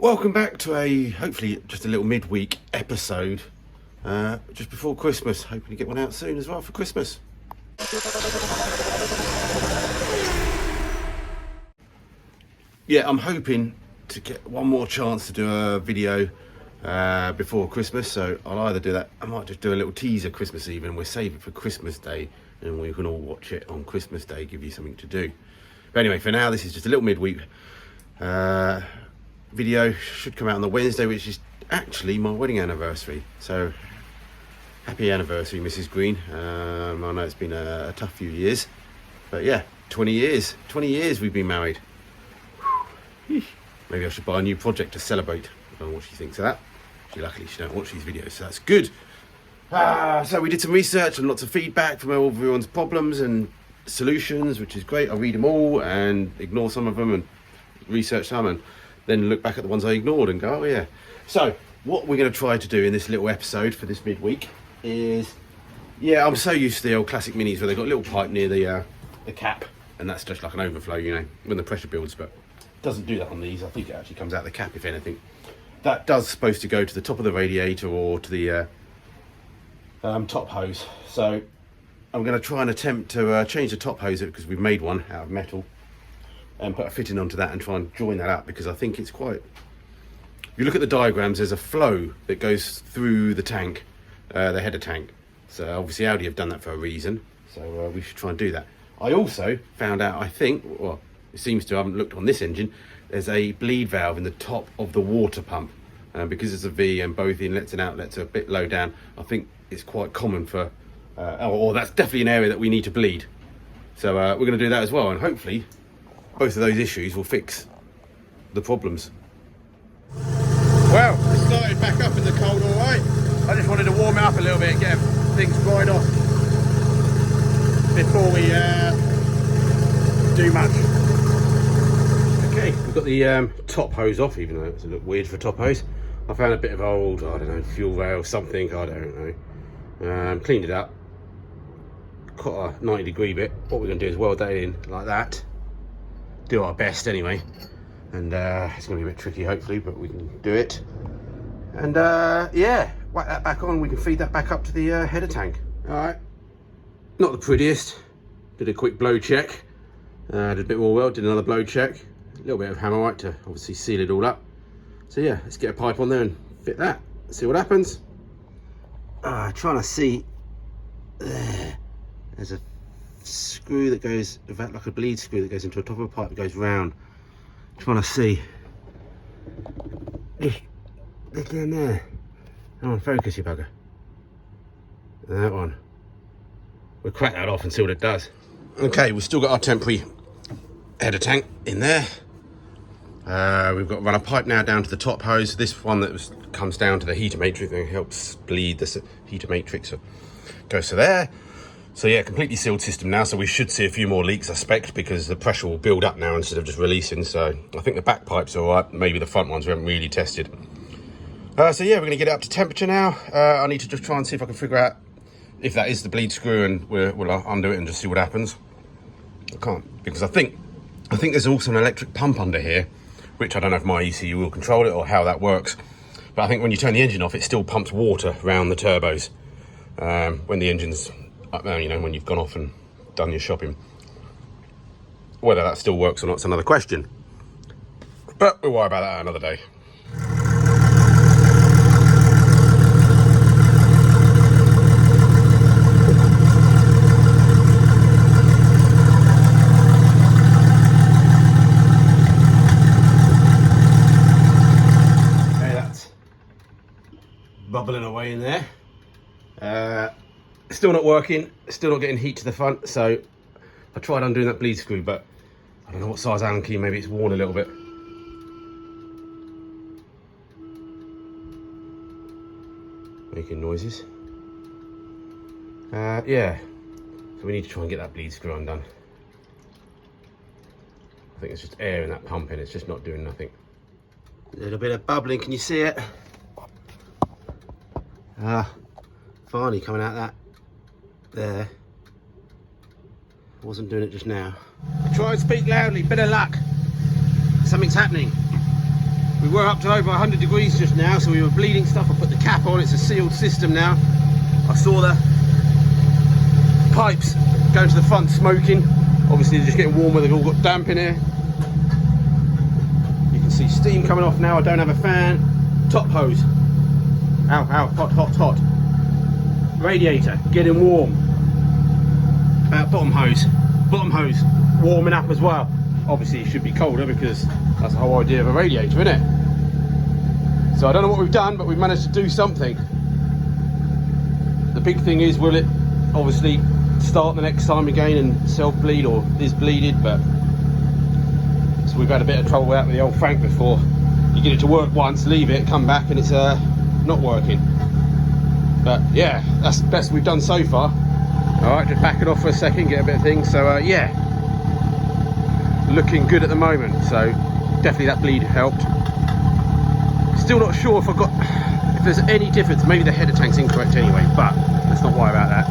Welcome back to a, hopefully, just a little midweek episode, just before Christmas. Hoping to get one out soon as well for Christmas. Yeah, I'm hoping to get one more chance to do a video before Christmas, so I'll either do that, I might just do a little teaser Christmas Eve and we'll save it for Christmas Day and we can all watch it on Christmas Day, give you something to do. But anyway, for now, this is just a little midweek video. Should come out on the Wednesday, which is actually my wedding anniversary. So happy anniversary, Mrs. Green. I know it's been a tough few years, but yeah, 20 years we've been married. Maybe I should buy a new project to celebrate. I don't know what she thinks of that. Luckily she don't watch these videos, so that's good. So we did some research and lots of feedback from everyone's problems and solutions, which is great. I read them all and ignore some of them and research some and then look back at the ones I ignored and go, oh yeah. So what we're going to try to do in this little episode for this midweek is, yeah, I'm so used to the old classic Minis where they've got a little pipe near the cap, and that's just like an overflow, you know, when the pressure builds, but it doesn't do that on these. I think it actually comes out the cap, if anything. That does supposed to go to the top of the radiator or to the top hose. So I'm going to try and attempt to change the top hose because we've made one out of metal, and put a fitting onto that and try and join that up, because I think it's quite, if you look at the diagrams, there's a flow that goes through the tank, the header tank. So obviously Audi have done that for a reason, so we should try and do that. I also found out, I think, well, it seems to, I haven't looked on this engine, there's a bleed valve in the top of the water pump, because it's a V and both inlets and outlets are a bit low down. I think it's quite common for, or that's definitely an area that we need to bleed. So we're going to do that as well, and hopefully both of those issues will fix the problems. Well, it started back up in the cold, all right. I just wanted to warm it up a little bit, get things dried off before we do much. Okay, we've got the top hose off, even though it's a little weird for a top hose. I found a bit of old, I don't know, fuel rail, something, I don't know. Cleaned it up, cut a 90-degree bit. What we're going to do is weld that in like that. Do our best anyway, and it's going to be a bit tricky hopefully, but we can do it. And yeah, whack that back on, we can feed that back up to the header tank. All right, not the prettiest. Did a quick blow check, did a bit more weld, did another blow check, a little bit of hammer white to obviously seal it all up. So yeah, let's get a pipe on there and fit that, see what happens. Trying to see, there's a screw that goes, like a bleed screw that goes into the top of a pipe that goes round. Trying to see. Just look down there. Come on, focus, you bugger. That one. We'll crack that off and see what it does. Okay, we've still got our temporary header tank in there. We've got to run a pipe now down to the top hose. This one that comes down to the heater matrix and helps bleed the heater matrix. So goes to there. So yeah, completely sealed system now, so we should see a few more leaks, I suspect, because the pressure will build up now instead of just releasing. So I think the back pipes are all right, maybe the front ones we haven't really tested. So yeah, we're going to get it up to temperature now. I need to just try and see if I can figure out if that is the bleed screw, and we'll undo it and just see what happens. I can't, because I think there's also an electric pump under here, which I don't know if my ECU will control it or how that works. But I think when you turn the engine off, it still pumps water around the turbos when the engine's, you know, when you've gone off and done your shopping. Whether that still works or not is another question, but we'll worry about that another day. Okay, that's bubbling away in there. Still not working, still not getting heat to the front, so I tried undoing that bleed screw, but I don't know what size Allen key, maybe it's worn a little bit. Making noises. Yeah, so we need to try and get that bleed screw undone. I think it's just air in that pump and it's just not doing nothing. A little bit of bubbling, can you see it? Finally coming out that there. Wasn't doing it just now. Try and speak loudly, bit of luck. Something's happening. We were up to over 100 degrees just now, so we were bleeding stuff. I put the cap on, it's a sealed system now. I saw the pipes going to the front smoking. Obviously they're just getting warmer, they've all got damp in here. You can see steam coming off now, I don't have a fan. Top hose. Ow, ow, hot, hot, hot. Radiator, getting warm. Bottom hose warming up as well. Obviously it should be colder because that's the whole idea of a radiator, isn't it? So I don't know what we've done, but we've managed to do something. The big thing is, will it obviously start the next time again and self-bleed, or is bleeded? But so we've had a bit of trouble with that with the old Frank before. You get it to work once, leave it, come back and it's not working. But yeah, that's the best we've done so far. All right, just back it off for a second, get a bit of things. So yeah, looking good at the moment. So definitely that bleed helped. Still not sure if there's any difference. Maybe the header tank's incorrect anyway, but let's not worry about that.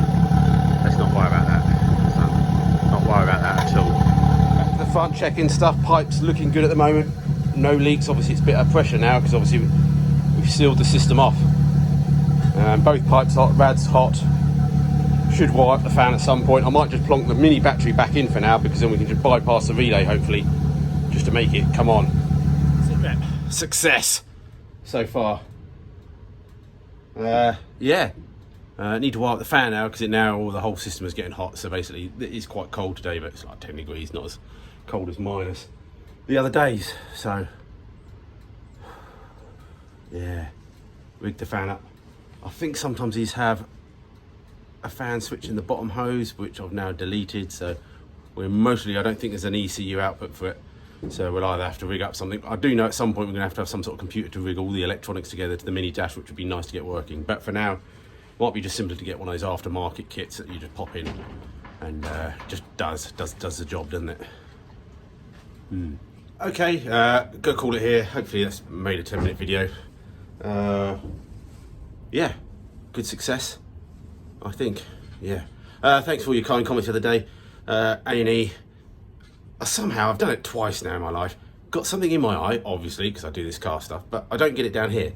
Let's not worry about that. Let's not worry about that at all. Back to the front, checking stuff. Pipes looking good at the moment. No leaks. Obviously it's a bit of pressure now because obviously we've sealed the system off. Both pipes hot, rad's hot. Should wire up the fan at some point. I might just plonk the mini battery back in for now, because then we can just bypass the relay hopefully, just to make it come on. Success so far. Yeah, need to wire up the fan now, because the whole system is getting hot. So basically it is quite cold today, but it's like 10 degrees, not as cold as minus the other days. So yeah, rig the fan up. I think sometimes these have a fan switch in the bottom hose, which I've now deleted. So I don't think there's an ECU output for it. So we'll either have to rig up something. I do know at some point we're going to have some sort of computer to rig all the electronics together to the mini dash, which would be nice to get working. But for now, it might be just simpler to get one of those aftermarket kits that you just pop in and just does the job, doesn't it? Okay, go call it here. Hopefully that's made a 10-minute video. Yeah, good success, I think. Yeah. Thanks for all your kind comments the other day. A&E. Somehow, I've done it twice now in my life. Got something in my eye, obviously, because I do this car stuff, but I don't get it down here.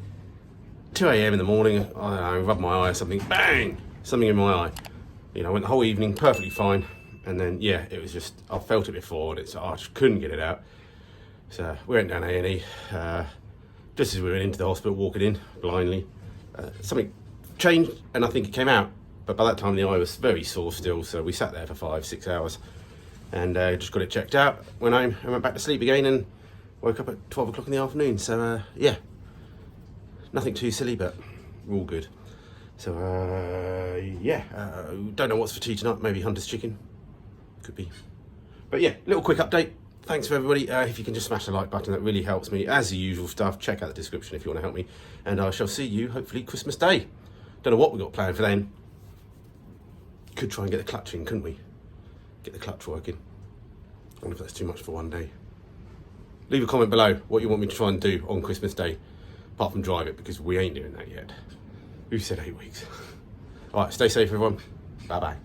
2 AM in the morning, I don't know, rub my eye or something, bang! Something in my eye. You know, I went the whole evening perfectly fine, and then, yeah, it was just, I felt it before, and I just couldn't get it out. So, we went down A&E, just as we went into the hospital, walking in, blindly. Something changed, and I think it came out. But by that time, the eye was very sore still, so we sat there for 5-6 hours. And just got it checked out, went home and went back to sleep again, and woke up at 12 o'clock in the afternoon. So yeah, nothing too silly, but we're all good. So yeah, don't know what's for tea tonight. Maybe Hunter's chicken, could be. But yeah, little quick update. Thanks for everybody. If you can just smash the like button, that really helps me. As the usual stuff, check out the description if you want to help me. And I shall see you hopefully Christmas Day. Don't know what we've got planned for then. Could try and get the clutch in, couldn't we? Get the clutch working. I wonder if that's too much for one day. Leave a comment below what you want me to try and do on Christmas Day, apart from drive it, because we ain't doing that yet. Who said 8 weeks? All right, stay safe everyone. Bye bye.